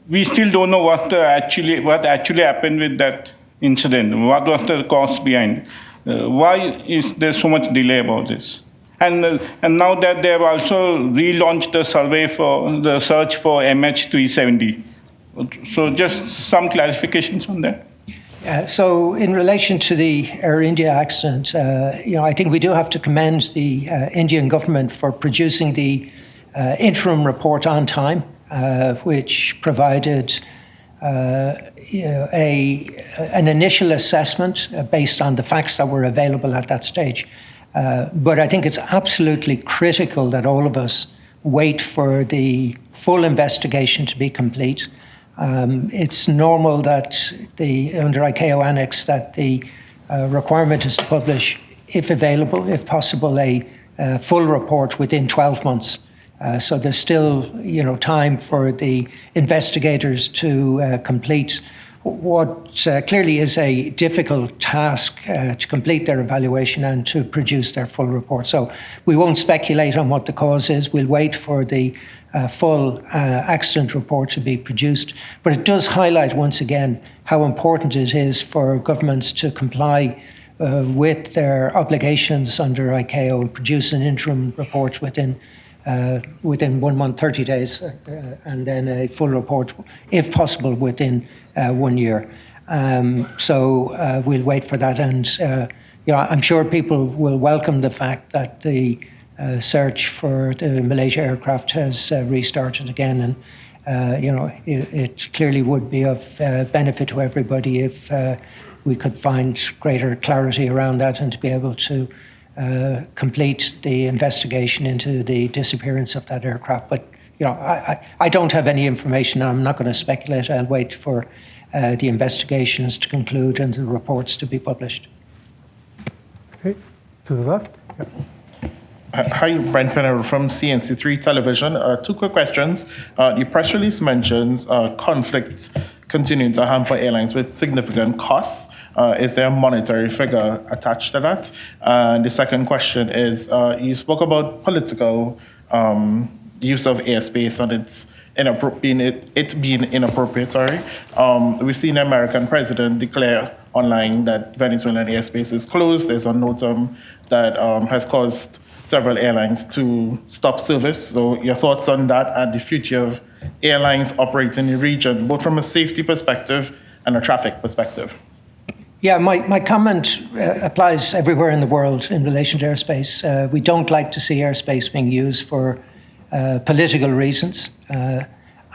We still don't know what actually happened with that incident. What was the cause behind? Why is there so much delay about this? And now that they have also relaunched the survey for the search for MH370. So just some clarifications on that. So in relation to the Air India accident, I think we do have to commend the Indian government for producing the interim report on time, which provided an initial assessment based on the facts that were available at that stage. But I think it's absolutely critical that all of us wait for the full investigation to be complete. It's normal that under ICAO Annex that the requirement is to publish, if available, if possible, a full report within 12 months. So there's still, time for the investigators to complete what clearly is a difficult task to complete their evaluation and to produce their full report. So we won't speculate on what the cause is. We'll wait for the full accident report to be produced. But it does highlight once again how important it is for governments to comply with their obligations under ICAO and produce an interim report within 1 month, 30 days, and then a full report, if possible, within 1 year. So we'll wait for that. And I'm sure people will welcome the fact that the search for the Malaysia aircraft has restarted again. And, it clearly would be of benefit to everybody if we could find greater clarity around that and to be able to complete the investigation into the disappearance of that aircraft. But I don't have any information. I'm not going to speculate. I'll wait for the investigations to conclude and the reports to be published. Okay, to the left. Yeah. Hi, Brent Penner from CNC3 Television. 2 quick questions. The press release mentions conflicts continuing to hamper airlines with significant costs. Is there a monetary figure attached to that? And the second question is, you spoke about political use of airspace and it being inappropriate. We've seen the American president declare online that Venezuelan airspace is closed. There's a NOTAM that has caused several airlines to stop service. So your thoughts on that and the future of airlines operating in the region, both from a safety perspective and a traffic perspective? Yeah, my comment applies everywhere in the world in relation to airspace. We don't like to see airspace being used for political reasons.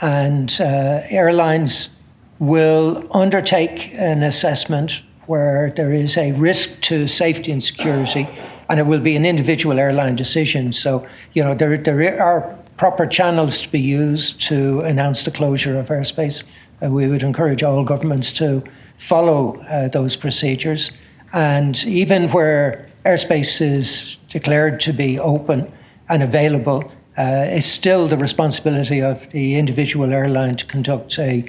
And airlines will undertake an assessment where there is a risk to safety and security, and it will be an individual airline decision. So, there are proper channels to be used to announce the closure of airspace. We would encourage all governments to follow those procedures. And even where airspace is declared to be open and available, it's still the responsibility of the individual airline to conduct a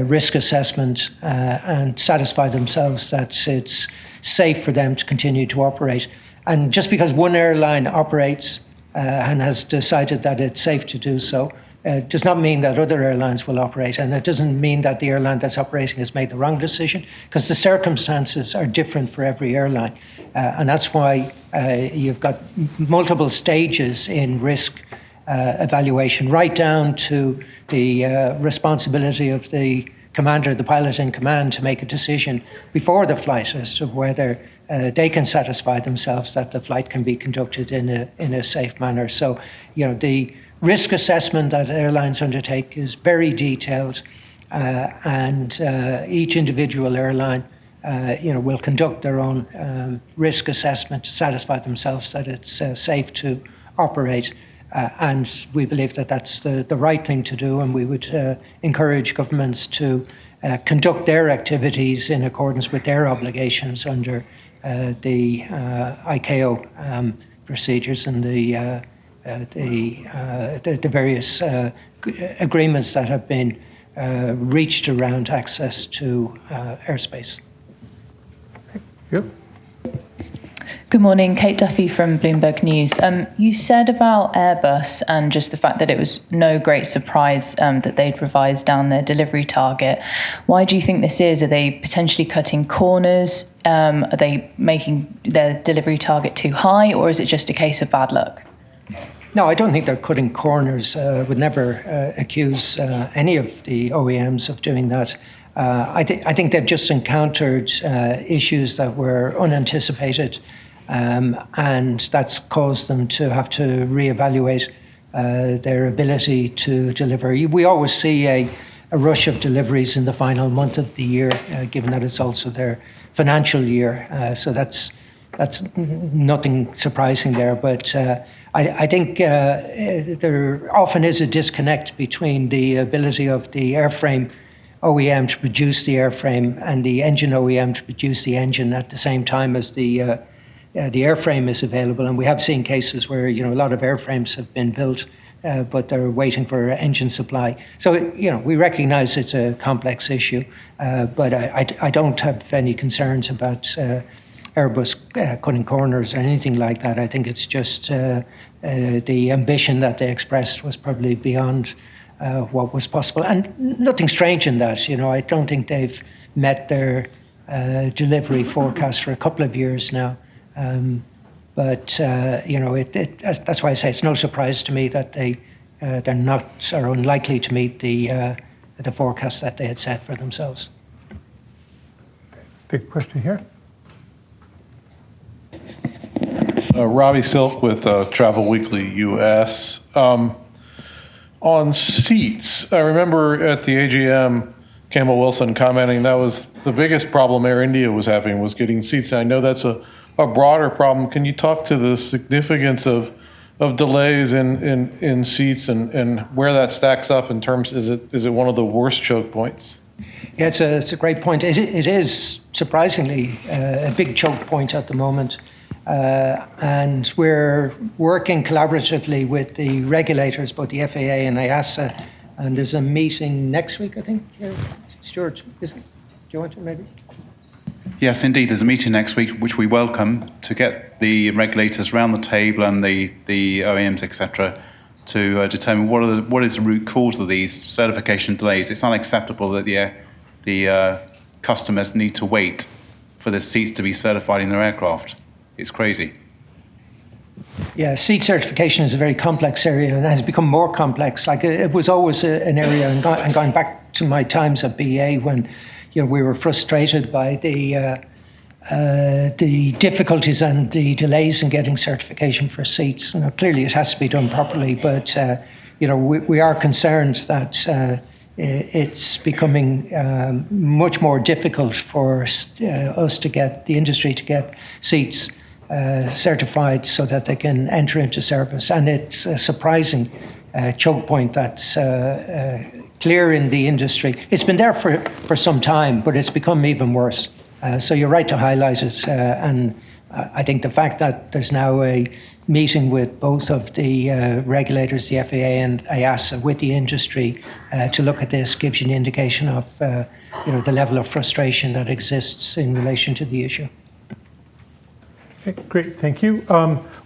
risk assessment and satisfy themselves that it's safe for them to continue to operate. And just because one airline operates and has decided that it's safe to do so, does not mean that other airlines will operate. And it doesn't mean that the airline that's operating has made the wrong decision, because the circumstances are different for every airline. And that's why you've got multiple stages in risk evaluation, right down to the responsibility of the commander, the pilot in command, to make a decision before the flight as to whether they can satisfy themselves that the flight can be conducted in a safe manner. So, the risk assessment that airlines undertake is very detailed, and each individual airline, will conduct their own risk assessment to satisfy themselves that it's safe to operate. And we believe that that's the right thing to do, and we would encourage governments to conduct their activities in accordance with their obligations under the ICAO procedures and the various agreements that have been reached around access to airspace. Yep. Good morning, Kate Duffy from Bloomberg News. You said about Airbus and just the fact that it was no great surprise that they'd revised down their delivery target. Why do you think this is? Are they potentially cutting corners? Are they making their delivery target too high, or is it just a case of bad luck? No, I don't think they're cutting corners. Would never accuse any of the OEMs of doing that. I think they've just encountered issues that were unanticipated. And that's caused them to have to reevaluate their ability to deliver. We always see a a rush of deliveries in the final month of the year, given that it's also their financial year. So that's nothing surprising there. But I think there often is a disconnect between the ability of the airframe OEM to produce the airframe and the engine OEM to produce the engine at the same time as the airframe is available. And we have seen cases where a lot of airframes have been built, but they're waiting for engine supply. So we recognise it's a complex issue, but I don't have any concerns about Airbus cutting corners or anything like that. I think it's just the ambition that they expressed was probably beyond what was possible, and nothing strange in that. I don't think they've met their delivery forecast for a couple of years now. But that's why I say it's no surprise to me that they're not or unlikely to meet the forecast that they had set for themselves. Big question here. Robbie Silk with Travel Weekly US. On seats, I remember at the AGM, Campbell Wilson commenting that was the biggest problem Air India was having, was getting seats. And I know that's a broader problem. Can you talk to the significance of delays in seats and where that stacks up in terms, is it one of the worst choke points? Yeah, it's a great point. It is surprisingly a big choke point at the moment. And we're working collaboratively with the regulators, both the FAA and IATA, and there's a meeting next week, I think. Stuart, do you want to maybe? Yes, indeed. There's a meeting next week, which we welcome, to get the regulators around the table and the OEMs, etc., to determine what is the root cause of these certification delays. It's unacceptable that the customers need to wait for the seats to be certified in their aircraft. It's crazy. Yeah, seat certification is a very complex area and has become more complex. Like it was always an area, and going back to my times at BA when we were frustrated by the difficulties and the delays in getting certification for seats. Clearly, it has to be done properly, but we are concerned that it's becoming much more difficult for us to get the industry to get seats certified so that they can enter into service. And it's a surprising choke point that's clear in the industry. It's been there for some time, but it's become even worse. So you're right to highlight it. And I think the fact that there's now a meeting with both of the regulators, the FAA and IATA, with the industry to look at this gives you an indication of the level of frustration that exists in relation to the issue. Okay, great, thank you.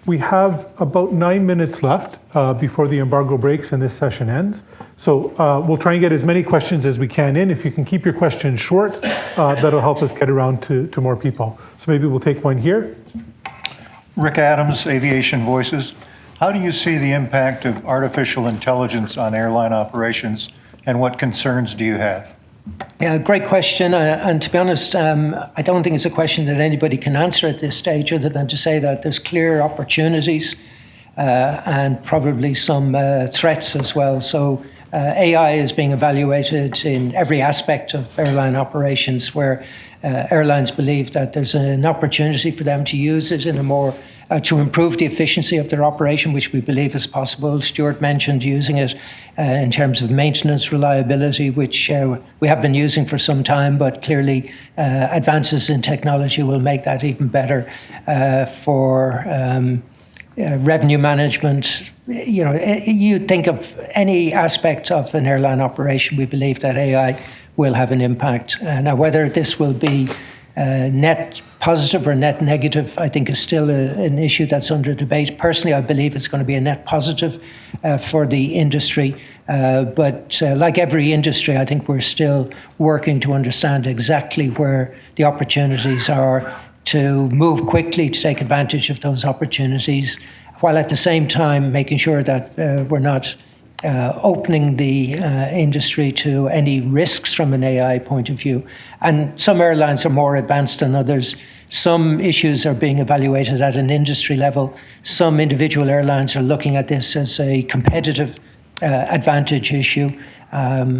We have about 9 minutes left before the embargo breaks and this session ends. So we'll try and get as many questions as we can in. If you can keep your questions short, that'll help us get around to more people. So maybe we'll take one here. Rick Adams, Aviation Voices. How do you see the impact of artificial intelligence on airline operations, and what concerns do you have? Yeah, great question. And to be honest, I don't think it's a question that anybody can answer at this stage, other than to say that there's clear opportunities and probably some threats as well. So AI is being evaluated in every aspect of airline operations, where airlines believe that there's an opportunity for them to use it in a more to improve the efficiency of their operation, which we believe is possible. Stuart mentioned using it in terms of maintenance reliability, which we have been using for some time, but clearly advances in technology will make that even better for revenue management. You think of any aspect of an airline operation, we believe that AI will have an impact. Now, whether this will be net positive or net negative, I think is still an issue that's under debate. Personally, I believe it's going to be a net positive for the industry. But like every industry, I think we're still working to understand exactly where the opportunities are to move quickly to take advantage of those opportunities, while at the same time making sure that we're not opening the industry to any risks from an AI point of view. And some airlines are more advanced than others. Some issues are being evaluated at an industry level. Some individual airlines are looking at this as a competitive advantage issue. I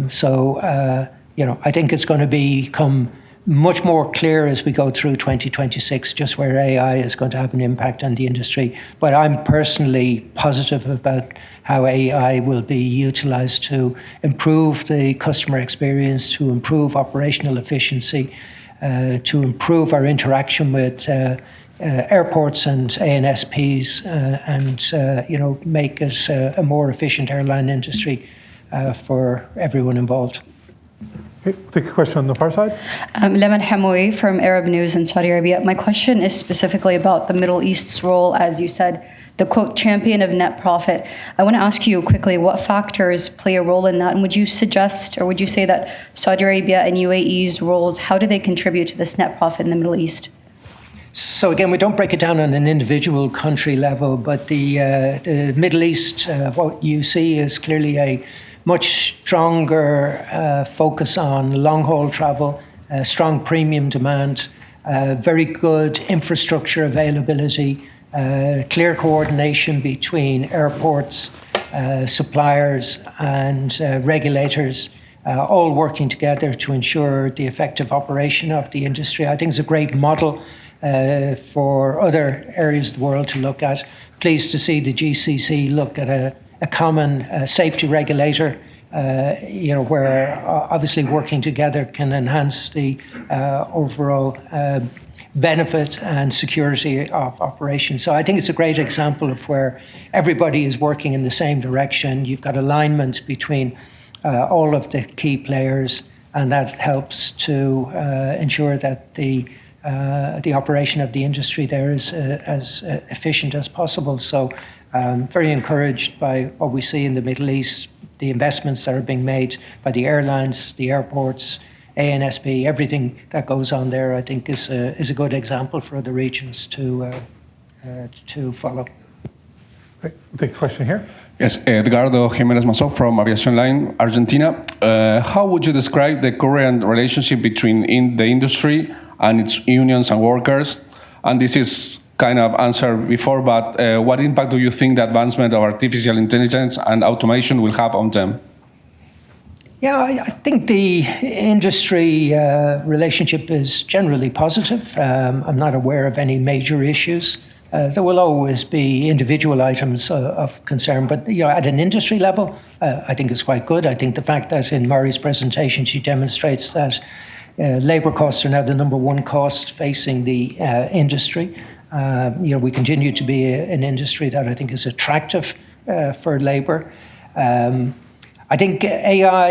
think it's going to become much more clear as we go through 2026 just where AI is going to have an impact on the industry. But I'm personally positive about how AI will be utilized to improve the customer experience, to improve operational efficiency, to improve our interaction with airports and ANSPs, and make it a more efficient airline industry for everyone involved. Okay, we'll take a question on the far side. Leman Hamoui from Arab News in Saudi Arabia. My question is specifically about the Middle East's role, as you said, the quote, champion of net profit. I want to ask you quickly, what factors play a role in that? And would you suggest, or would you say that Saudi Arabia and UAE's roles, how do they contribute to this net profit in the Middle East? So again, we don't break it down on an individual country level, but the Middle East, what you see is clearly a much stronger focus on long-haul travel, strong premium demand, very good infrastructure availability, clear coordination between airports, suppliers, and regulators, all working together to ensure the effective operation of the industry. I think it's a great model for other areas of the world to look at. Pleased to see the GCC look at a common safety regulator, where obviously working together can enhance the overall benefit and security of operation. So I think it's a great example of where everybody is working in the same direction. You've got alignment between all of the key players, and that helps to ensure that the operation of the industry there is as efficient as possible. So very encouraged by what we see in the Middle East, the investments that are being made by the airlines, the airports, ANSP, everything that goes on there, I think is a good example for other regions to follow. Great. We'll take a question here. Yes, Edgardo Jimenez Mazo from Aviation Line, Argentina. How would you describe the current relationship between the industry and its unions and workers? And this is kind of answered before, but what impact do you think the advancement of artificial intelligence and automation will have on them? Yeah, I think the industry relationship is generally positive. I'm not aware of any major issues. There will always be individual items of concern, but at an industry level, I think it's quite good. I think the fact that in Mari's presentation she demonstrates that labour costs are now the number one cost facing the industry. We continue to be an industry that I think is attractive for labour. I think AI,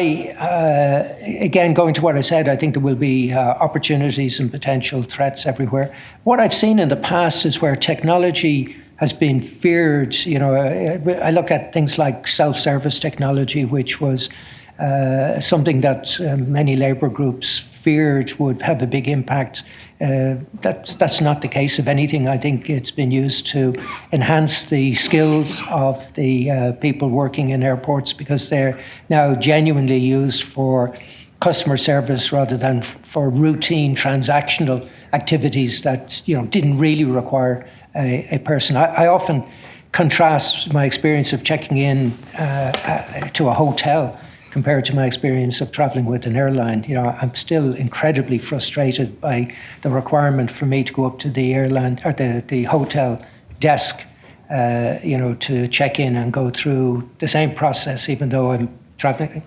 again, going to what I said, I think there will be opportunities and potential threats everywhere. What I've seen in the past is where technology has been feared. I look at things like self-service technology, which was something that many labour groups feared would have a big impact. That's not the case. If anything, I think it's been used to enhance the skills of the people working in airports, because they're now genuinely used for customer service rather than for routine transactional activities that didn't really require a person. I often contrast my experience of checking in to a hotel compared to my experience of traveling with an airline. I'm still incredibly frustrated by the requirement for me to go up to the airline or the hotel desk, to check in and go through the same process, even though I'm traveling,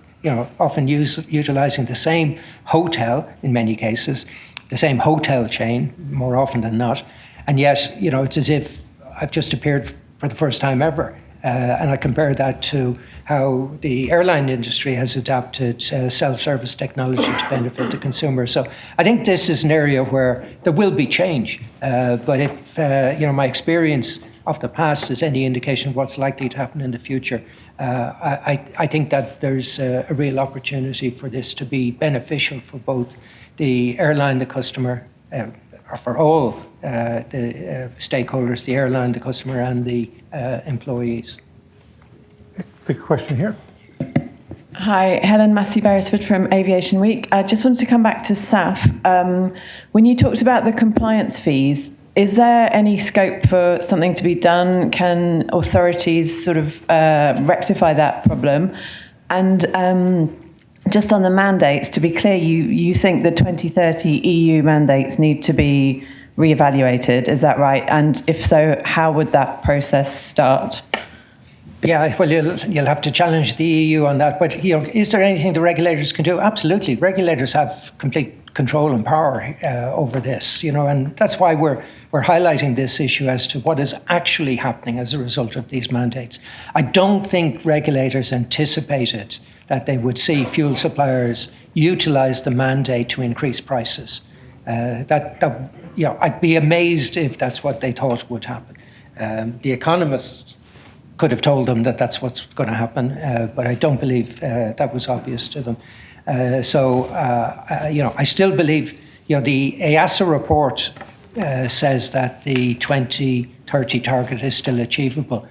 often utilizing the same hotel in many cases, the same hotel chain more often than not. And yet, it's as if I've just appeared for the first time ever. And I compare that to how the airline industry has adapted self-service technology to benefit the consumer. So I think this is an area where there will be change. But if my experience of the past is any indication of what's likely to happen in the future, I think that there's a real opportunity for this to be beneficial for both the airline, the customer, or for all the stakeholders, the airline, the customer, and the employees. Take a question here. Hi, Helen Massey-Beresford from Aviation Week. I just wanted to come back to SAF. When you talked about the compliance fees, Is there any scope for something to be done? Can authorities sort of rectify that problem? And just on the mandates, to be clear, you think the 2030 EU mandates need to be reevaluated, is that right? And if so, how would that process start? Yeah, well, you'll have to challenge the EU on that. But is there anything the regulators can do? Absolutely, regulators have complete control and power over this. And that's why we're highlighting this issue as to what is actually happening as a result of these mandates. I don't think regulators anticipated that they would see fuel suppliers utilize the mandate to increase prices. I'd be amazed if that's what they thought would happen. The economists could have told them that that's what's going to happen, but I don't believe that was obvious to them. I still believe, the IATA report says that the 2030 target is still achievable.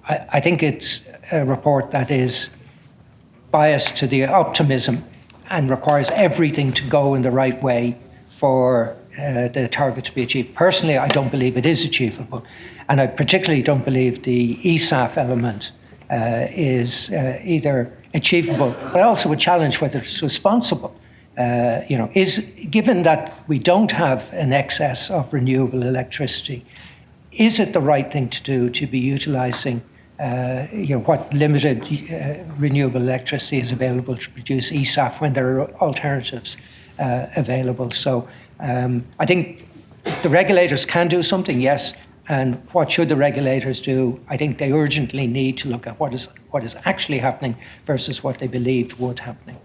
I think it's a report that is biased to the optimism and requires everything to go in the right way for the target to be achieved. Personally, I don't believe it is achievable. And I particularly don't believe the ESAF element is either achievable, but also a challenge whether it's responsible. Given that we don't have an excess of renewable electricity, is it the right thing to do to be utilising what limited renewable electricity is available to produce ESAF when there are alternatives available? So I think the regulators can do something, yes. And what should the regulators do? I think they urgently need to look at what is actually happening versus what they believed would happen.